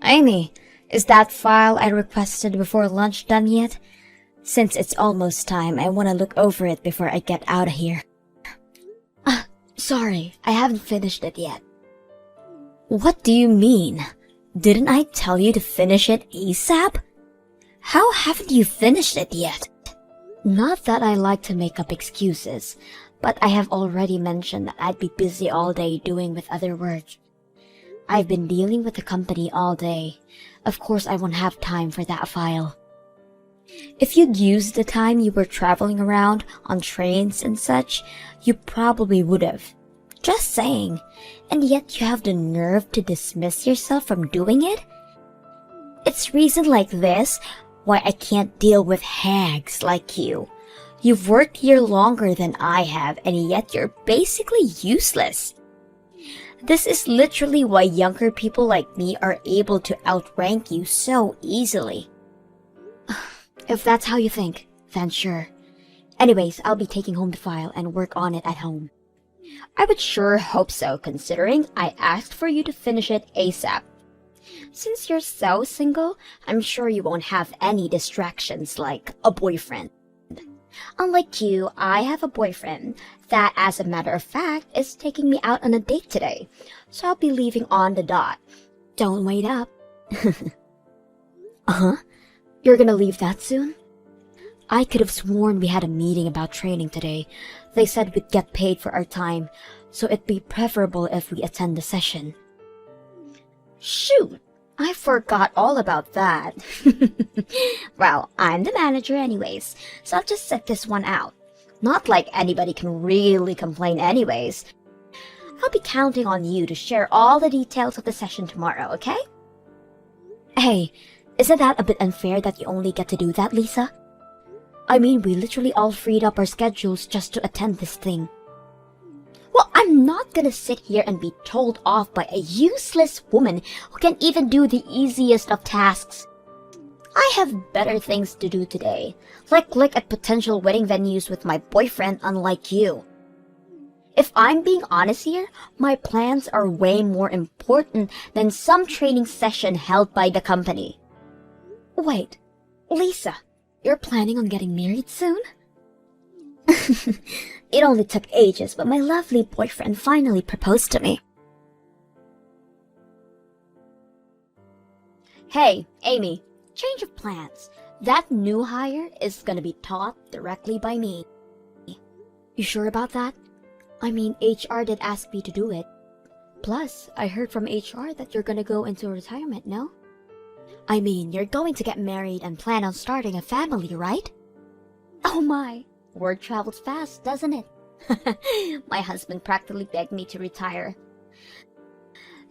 Amy, is that file I requested before lunch done yet? Since it's almost time, I want to look over it before I get out of here. Sorry, I haven't finished it yet. What do you mean? Didn't I tell you to finish it ASAP? How haven't you finished it yet? Not that I like to make up excuses, but I have already mentioned that I'd be busy all day doing with other work. I've been dealing with the company all day. Of course I won't have time for that file. If you'd used the time you were traveling around on trains and such, you probably would have. Just saying. And yet you have the nerve to dismiss yourself from doing it? It's reason like this why I can't deal with hags like you. You've worked here longer than I have, and yet you're basically useless. This is literally why younger people like me are able to outrank you so easily. If that's how you think, then sure. Anyways, I'll be taking home the file and work on it at home. I would sure hope so, considering I asked for you to finish it ASAP. Since you're so single, I'm sure you won't have any distractions like a boyfriend. Unlike you, I have a boyfriend that, as a matter of fact, is taking me out on a date today, so I'll be leaving on the dot. Don't wait up. Uh-huh. You're gonna leave that soon? I could have sworn we had a meeting about training today. They said we'd get paid for our time, so it'd be preferable if we attend the session. Shoot! I forgot all about that. Well, I'm the manager anyways, so I'll just set this one out. Not like anybody can really complain anyways. I'll be counting on you to share all the details of the session tomorrow, okay? Hey, isn't that a bit unfair that you only get to do that, Lisa? I mean, we literally all freed up our schedules just to attend this thing. Well, I'm not gonna sit here and be told off by a useless woman who can't even do the easiest of tasks. I have better things to do today, like look at potential wedding venues with my boyfriend, unlike you. If I'm being honest here, my plans are way more important than some training session held by the company. Wait, Lisa, you're planning on getting married soon? It only took ages, but my lovely boyfriend finally proposed to me. Hey, Amy, change of plans. That new hire is gonna be taught directly by me. You sure about that? I mean, HR did ask me to do it. Plus, I heard from HR that you're gonna go into retirement, no? I mean, you're going to get married and plan on starting a family, right? Oh my, word travels fast, doesn't it? My husband practically begged me to retire.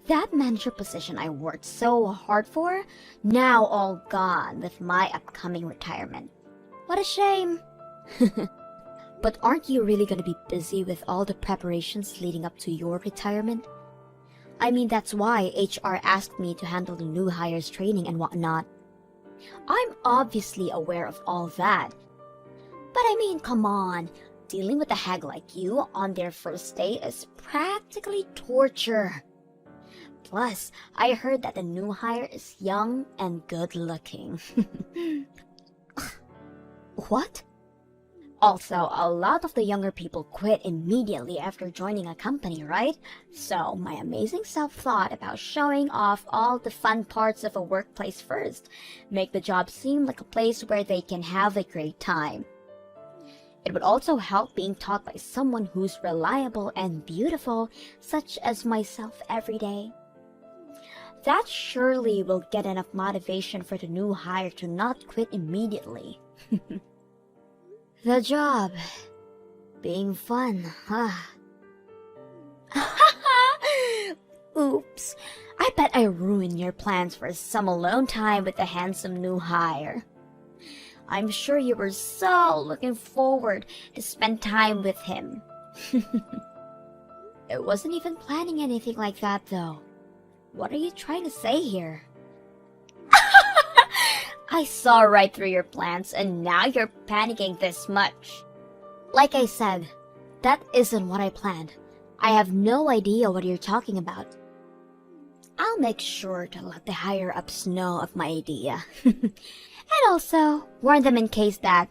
That manager position I worked so hard for, now all gone with my upcoming retirement. What a shame. But aren't you really going to be busy with all the preparations leading up to your retirement? I mean, that's why HR asked me to handle the new hires training and whatnot. I'm obviously aware of all that. But I mean, come on. Dealing with a hag like you on their first day is practically torture. Plus, I heard that the new hire is young and good looking. What? Also, a lot of the younger people quit immediately after joining a company, right? So, my amazing self thought about showing off all the fun parts of a workplace first, make the job seem like a place where they can have a great time. It would also help being taught by someone who's reliable and beautiful, such as myself every day. That surely will get enough motivation for the new hire to not quit immediately. The job being fun, huh? Oops, I bet I ruined your plans for some alone time with the handsome new hire. I'm sure you were so looking forward to spend time with him. I wasn't even planning anything like that though. What are you trying to say here? I saw right through your plans and now you're panicking this much. Like I said, that isn't what I planned. I have no idea what you're talking about. I'll make sure to let the higher-ups know of my idea. And also, warn them in case that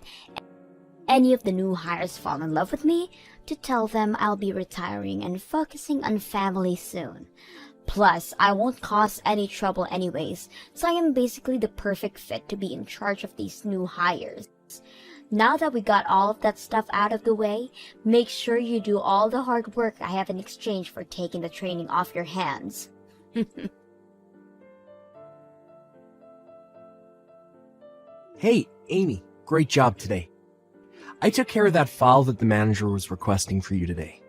any of the new hires fall in love with me, to tell them I'll be retiring and focusing on family soon. Plus, I won't cause any trouble anyways, so I am basically the perfect fit to be in charge of these new hires. Now that we got all of that stuff out of the way, make sure you do all the hard work I have in exchange for taking the training off your hands. Hey, Amy, great job today. I took care of that file that the manager was requesting for you today.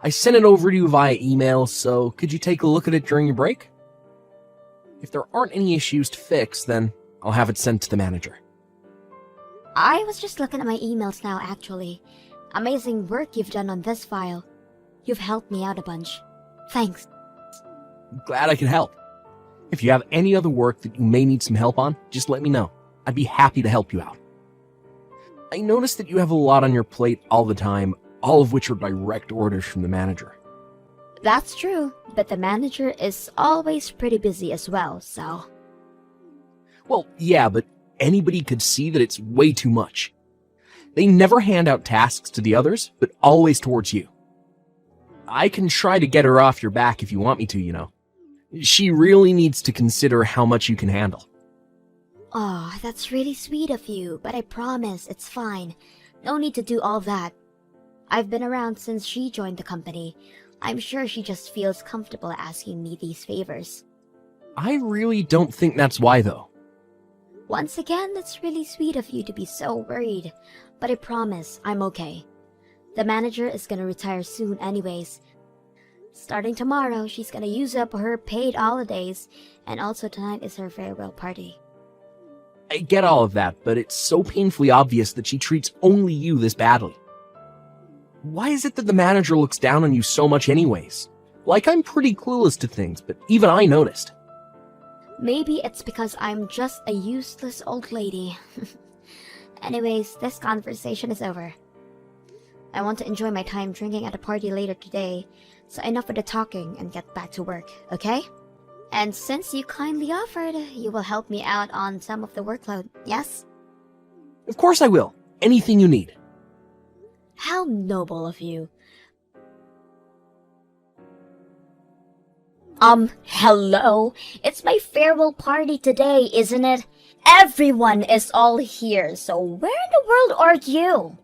I sent it over to you via email, so could you take a look at it during your break? If there aren't any issues to fix, then I'll have it sent to the manager. I was just looking at my emails now, actually. Amazing work you've done on this file. You've helped me out a bunch. Thanks. Glad I could help. If you have any other work that you may need some help on, just let me know. I'd be happy to help you out. I noticed that you have a lot on your plate all the time, all of which are direct orders from the manager. That's true, but the manager is always pretty busy as well, so... Well, yeah, but anybody could see that it's way too much. They never hand out tasks to the others, but always towards you. I can try to get her off your back if you want me to, you know. She really needs to consider how much you can handle. Oh, that's really sweet of you, but I promise it's fine. No need to do all that. I've been around since she joined the company. I'm sure she just feels comfortable asking me these favors. I really don't think that's why, though. Once again, it's really sweet of you to be so worried, but I promise I'm okay. The manager is gonna retire soon anyways. Starting tomorrow, she's gonna use up her paid holidays, and also tonight is her farewell party. I get all of that, but it's so painfully obvious that she treats only you this badly. Why is it that the manager looks down on you so much anyways? Like, I'm pretty clueless to things, but even I noticed. Maybe it's because I'm just a useless old lady. Anyways, this conversation is over. I want to enjoy my time drinking at a party later today, so enough with the talking and get back to work, okay? And since you kindly offered, you will help me out on some of the workload, yes? Of course I will. Anything you need. How noble of you. Hello? It's my farewell party today, isn't it? Everyone is all here, so where in the world are you?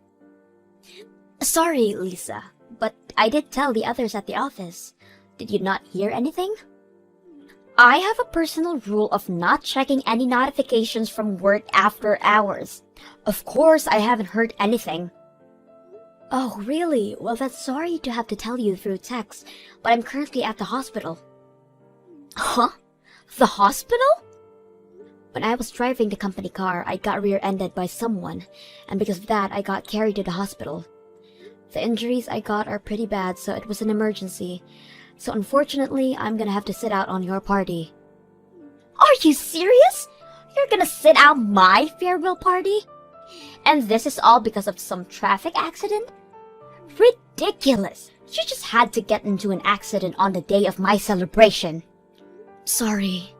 Sorry, Lisa, but I did tell the others at the office. Did you not hear anything? I have a personal rule of not checking any notifications from work after hours. Of course, I haven't heard anything. Oh, really? Well, that's sorry to have to tell you through text, but I'm currently at the hospital. Huh? The hospital? When I was driving the company car, I got rear-ended by someone, and because of that, I got carried to the hospital. The injuries I got are pretty bad, so it was an emergency. So unfortunately, I'm gonna have to sit out on your party. Are you serious? You're gonna sit out my farewell party? And this is all because of some traffic accident? Ridiculous! You just had to get into an accident on the day of my celebration. Sorry.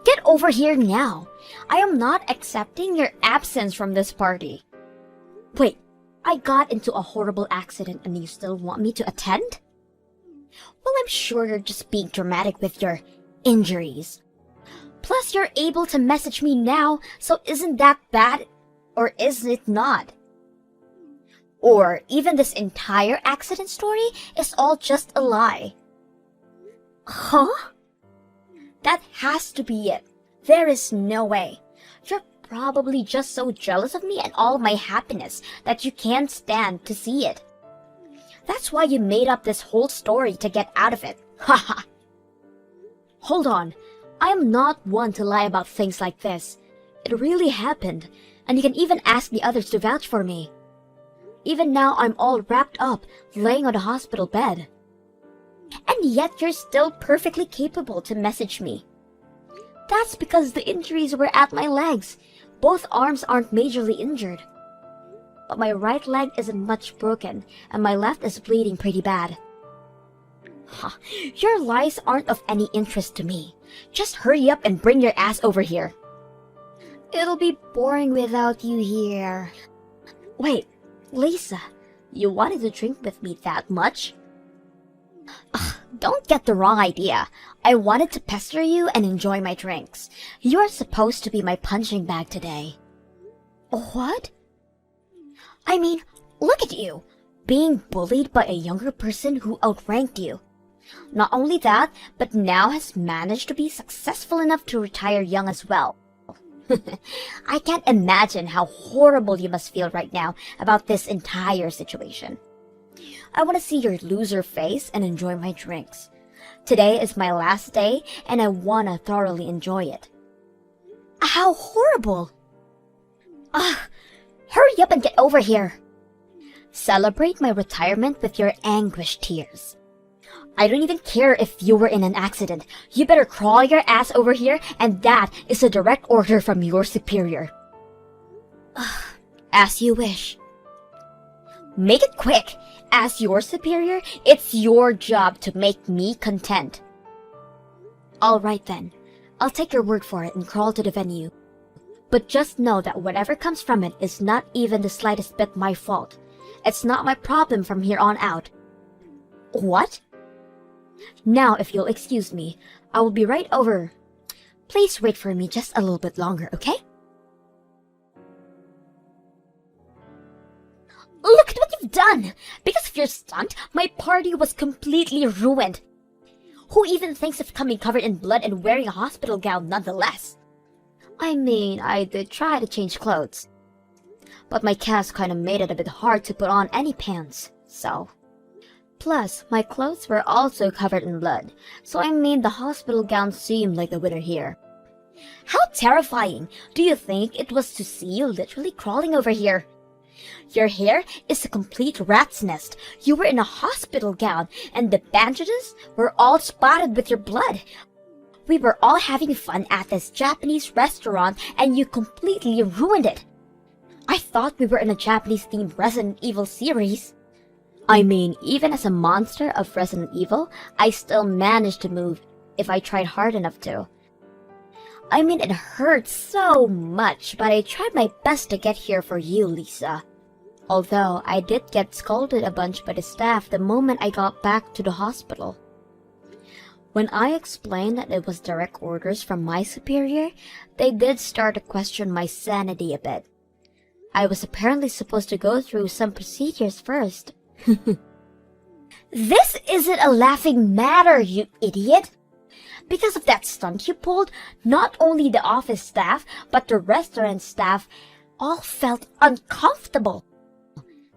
Get over here now. I am not accepting your absence from this party. Wait, I got into a horrible accident and you still want me to attend? Well, I'm sure you're just being dramatic with your injuries. Plus, you're able to message me now, so isn't that bad? Or is it not? Or even this entire accident story is all just a lie. Huh? That has to be it. There is no way. You're probably just so jealous of me and all my happiness that you can't stand to see it. That's why you made up this whole story to get out of it. Haha. Hold on. I am not one to lie about things like this. It really happened, and you can even ask the others to vouch for me. Even now, I'm all wrapped up, laying on a hospital bed. And yet you're still perfectly capable to message me. That's because the injuries were at my legs. Both arms aren't majorly injured. But my right leg isn't much broken, and my left is bleeding pretty bad. Huh, your lies aren't of any interest to me. Just hurry up and bring your ass over here. It'll be boring without you here. Wait, Lisa, you wanted to drink with me that much? Ugh, don't get the wrong idea. I wanted to pester you and enjoy my drinks. You're supposed to be my punching bag today. What? I mean, look at you, being bullied by a younger person who outranked you. Not only that, but now has managed to be successful enough to retire young as well. I can't imagine how horrible you must feel right now about this entire situation. I want to see your loser face and enjoy my drinks. Today is my last day and I want to thoroughly enjoy it. How horrible! Hurry up and get over here. Celebrate my retirement with your anguished tears. I don't even care if you were in an accident. You better crawl your ass over here, and that is a direct order from your superior. As you wish. Make it quick. As your superior, it's your job to make me content. Alright then. I'll take your word for it and crawl to the venue. But just know that whatever comes from it is not even the slightest bit my fault. It's not my problem from here on out. What? Now, if you'll excuse me, I will be right over. Please wait for me just a little bit longer, okay? Look at what you've done! Because of your stunt, my party was completely ruined. Who even thinks of coming covered in blood and wearing a hospital gown nonetheless? I mean, I did try to change clothes. But my cast kinda made it a bit hard to put on any pants, so... Plus, my clothes were also covered in blood, so I made the hospital gown seem like the winner here. How terrifying! Do you think it was to see you literally crawling over here? Your hair is a complete rat's nest. You were in a hospital gown, and the bandages were all spotted with your blood. We were all having fun at this Japanese restaurant, and you completely ruined it. I thought we were in a Japanese-themed Resident Evil series. I mean, even as a monster of Resident Evil, I still managed to move if I tried hard enough to. I mean, it hurts so much, but I tried my best to get here for you, Lisa. Although, I did get scolded a bunch by the staff the moment I got back to the hospital. When I explained that it was direct orders from my superior, they did start to question my sanity a bit. I was apparently supposed to go through some procedures first. This isn't a laughing matter, you idiot! Because of that stunt you pulled, not only the office staff, but the restaurant staff all felt uncomfortable.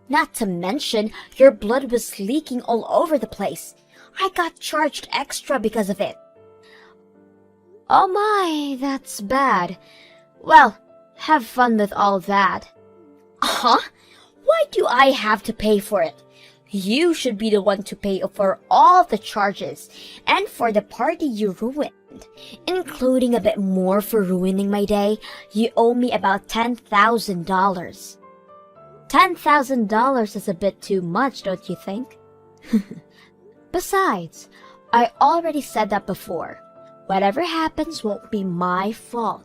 Not to mention, your blood was leaking all over the place. I got charged extra because of it. Oh my, that's bad. Well, have fun with all that. Huh? Why do I have to pay for it? You should be the one to pay for all the charges, and for the party you ruined. Including a bit more for ruining my day, you owe me about $10,000. $10,000 is a bit too much, don't you think? Besides, I already said that before. Whatever happens won't be my fault.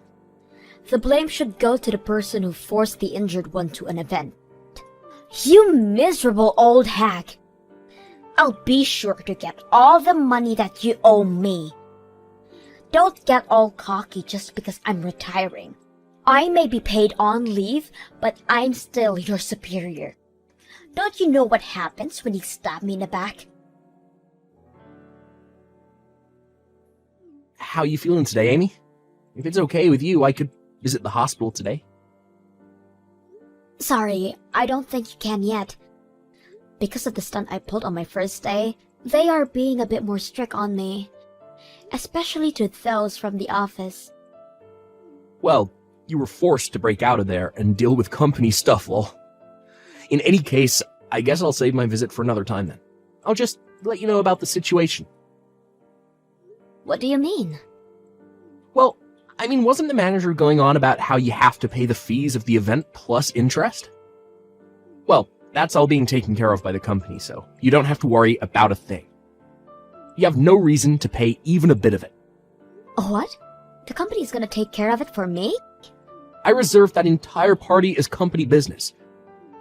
The blame should go to the person who forced the injured one to an event. You miserable old hack! I'll be sure to get all the money that you owe me. Don't get all cocky just because I'm retiring. I may be paid on leave, but I'm still your superior. Don't you know what happens when you stab me in the back? How you feeling today, Amy? If it's okay with you, I could visit the hospital today. Sorry, I don't think you can yet. Because of the stunt I pulled on my first day, they are being a bit more strict on me. Especially to those from the office. Well, you were forced to break out of there and deal with company stuff, lol. In any case, I guess I'll save my visit for another time then. I'll just let you know about the situation. What do you mean? Well, I mean, wasn't the manager going on about how you have to pay the fees of the event plus interest? Well, that's all being taken care of by the company, so you don't have to worry about a thing. You have no reason to pay even a bit of it. What? The company is gonna take care of it for me? I reserved that entire party as company business,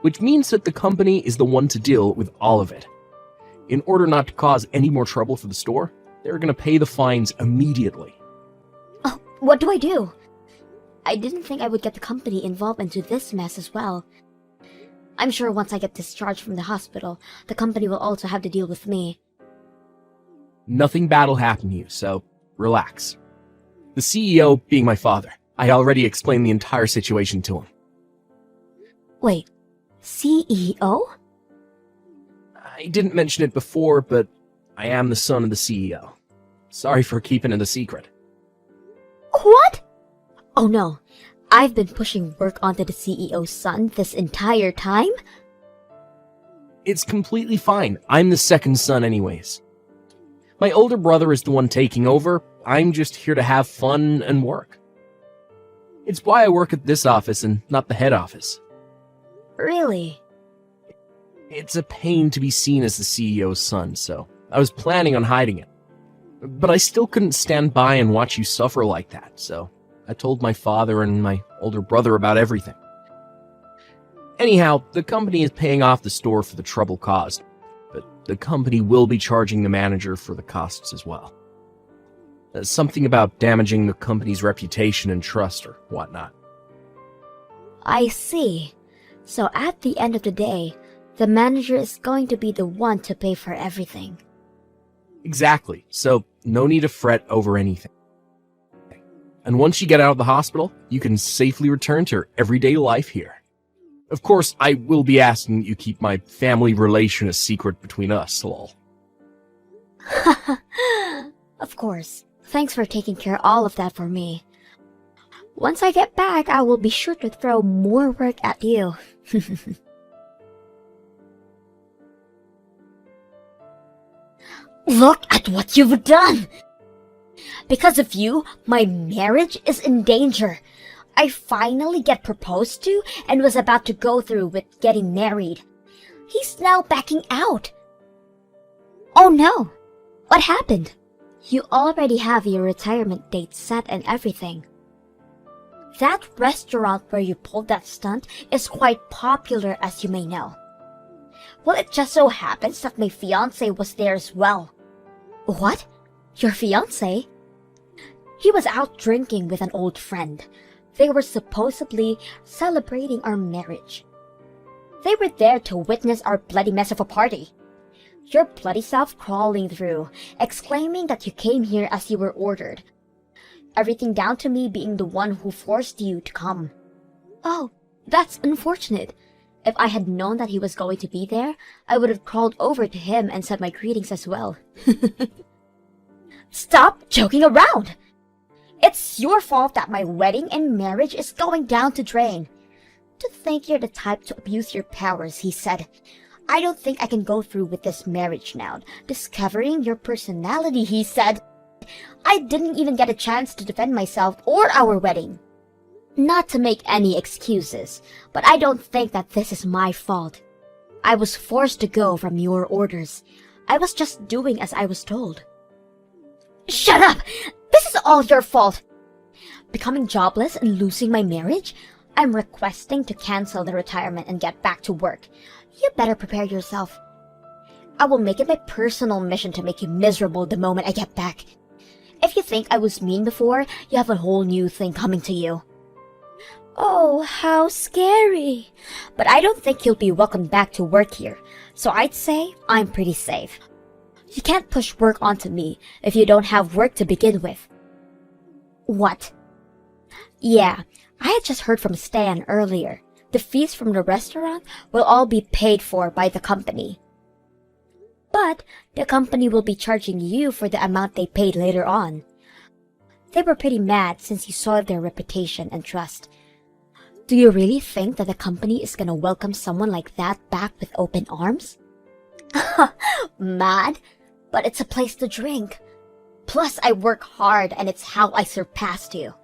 which means that the company is the one to deal with all of it. In order not to cause any more trouble for the store, they're going to pay the fines immediately. Oh, what do I do? I didn't think I would get the company involved into this mess as well. I'm sure once I get discharged from the hospital, the company will also have to deal with me. Nothing bad will happen to you, so relax. The CEO being my father, I already explained the entire situation to him. Wait, CEO? I didn't mention it before, but I am the son of the CEO. Sorry for keeping it a secret. What? Oh no, I've been pushing work onto the CEO's son this entire time? It's completely fine. I'm the second son anyways. My older brother is the one taking over. I'm just here to have fun and work. It's why I work at this office and not the head office. Really? It's a pain to be seen as the CEO's son, so I was planning on hiding it. But I still couldn't stand by and watch you suffer like that, so I told my father and my older brother about everything. Anyhow, the company is paying off the store for the trouble caused, but the company will be charging the manager for the costs as well. Something about damaging the company's reputation and trust or whatnot. I see. So at the end of the day, the manager is going to be the one to pay for everything. Exactly, so no need to fret over anything. And once you get out of the hospital, you can safely return to your everyday life here. Of course, I will be asking that you keep my family relation a secret between us, lol. Of course. Thanks for taking care of all of that for me. Once I get back, I will be sure to throw more work at you. Look at what you've done! Because of you, my marriage is in danger. I finally get proposed to and was about to go through with getting married. He's now backing out. Oh no! What happened? You already have your retirement date set and everything. That restaurant where you pulled that stunt is quite popular, as you may know. Well, it just so happens that my fiancé was there as well. What? Your fiancé? He was out drinking with an old friend. They were supposedly celebrating our marriage. They were there to witness our bloody mess of a party. Your bloody self crawling through, exclaiming that you came here as you were ordered. Everything down to me being the one who forced you to come. Oh, that's unfortunate. If I had known that he was going to be there, I would have crawled over to him and said my greetings as well. Stop joking around! It's your fault that my wedding and marriage is going down the drain. To think you're the type to abuse your powers, he said. I don't think I can go through with this marriage now. Discovering your personality, he said. I didn't even get a chance to defend myself or our wedding. Not to make any excuses, but I don't think that this is my fault. I was forced to go from your orders. I was just doing as I was told. Shut up! This is all your fault! Becoming jobless and losing my marriage? I'm requesting to cancel the retirement and get back to work. You better prepare yourself. I will make it my personal mission to make you miserable the moment I get back. If you think I was mean before, you have a whole new thing coming to you. Oh, how scary. But I don't think you'll be welcomed back to work here, so I'd say I'm pretty safe. You can't push work onto me if you don't have work to begin with. What? Yeah, I had just heard from Stan earlier. The fees from the restaurant will all be paid for by the company. But the company will be charging you for the amount they paid later on. They were pretty mad since you soiled their reputation and trust. Do you really think that the company is gonna welcome someone like that back with open arms? Mad? But it's a place to drink. Plus, I work hard and it's how I surpassed you.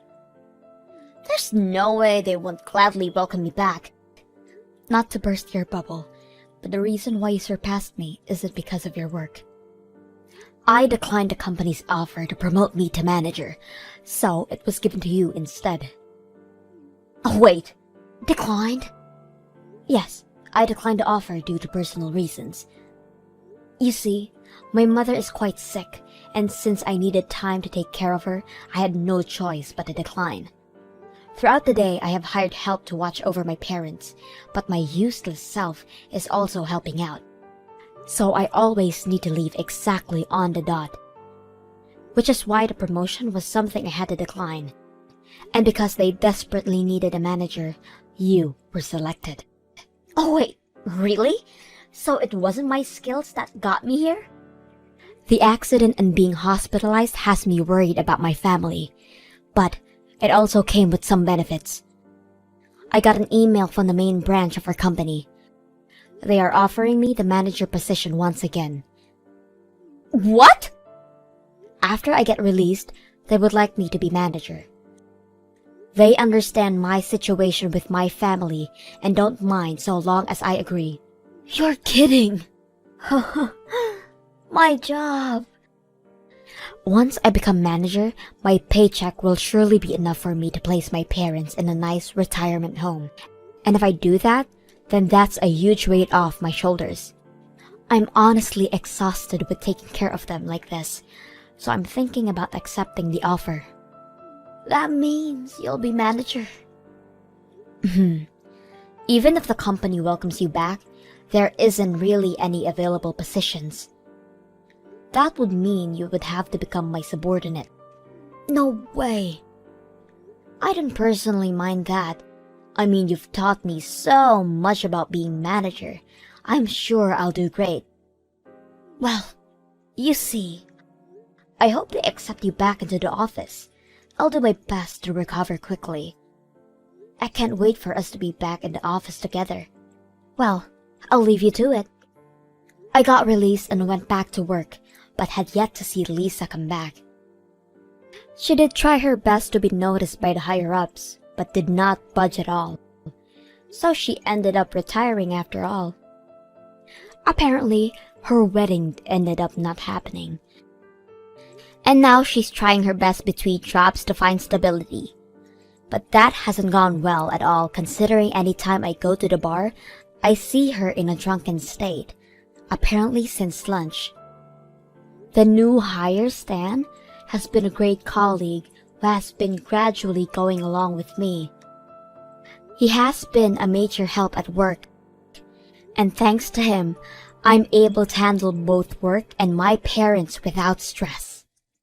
There's no way they won't gladly welcome me back. Not to burst your bubble, but the reason why you surpassed me isn't because of your work. I declined the company's offer to promote me to manager, so it was given to you instead. Oh wait, declined? Yes, I declined the offer due to personal reasons. You see, my mother is quite sick, and since I needed time to take care of her, I had no choice but to decline. Throughout the day, I have hired help to watch over my parents, but my useless self is also helping out. So I always need to leave exactly on the dot. Which is why the promotion was something I had to decline. And because they desperately needed a manager, you were selected. Oh wait, really? So it wasn't my skills that got me here? The accident and being hospitalized has me worried about my family, but it also came with some benefits. I got an email from the main branch of our company. They are offering me the manager position once again. What? After I get released, they would like me to be manager. They understand my situation with my family and don't mind so long as I agree. You're kidding! My job! Once I become manager, my paycheck will surely be enough for me to place my parents in a nice retirement home. And if I do that, then that's a huge weight off my shoulders. I'm honestly exhausted with taking care of them like this, so I'm thinking about accepting the offer. That means you'll be manager. Even if the company welcomes you back, there isn't really any available positions. That would mean you would have to become my subordinate. No way. I don't personally mind that. I mean, you've taught me so much about being manager. I'm sure I'll do great. Well, you see, I hope they accept you back into the office. I'll do my best to recover quickly. I can't wait for us to be back in the office together. Well, I'll leave you to it. I got released and went back to work, but had yet to see Lisa come back. She did try her best to be noticed by the higher-ups, but did not budge at all. So she ended up retiring after all. Apparently, her wedding ended up not happening. And now she's trying her best between jobs to find stability. But that hasn't gone well at all, considering any time I go to the bar, I see her in a drunken state, apparently since lunch. The new hire, Stan, has been a great colleague who has been gradually going along with me. He has been a major help at work, and thanks to him, I'm able to handle both work and my parents without stress.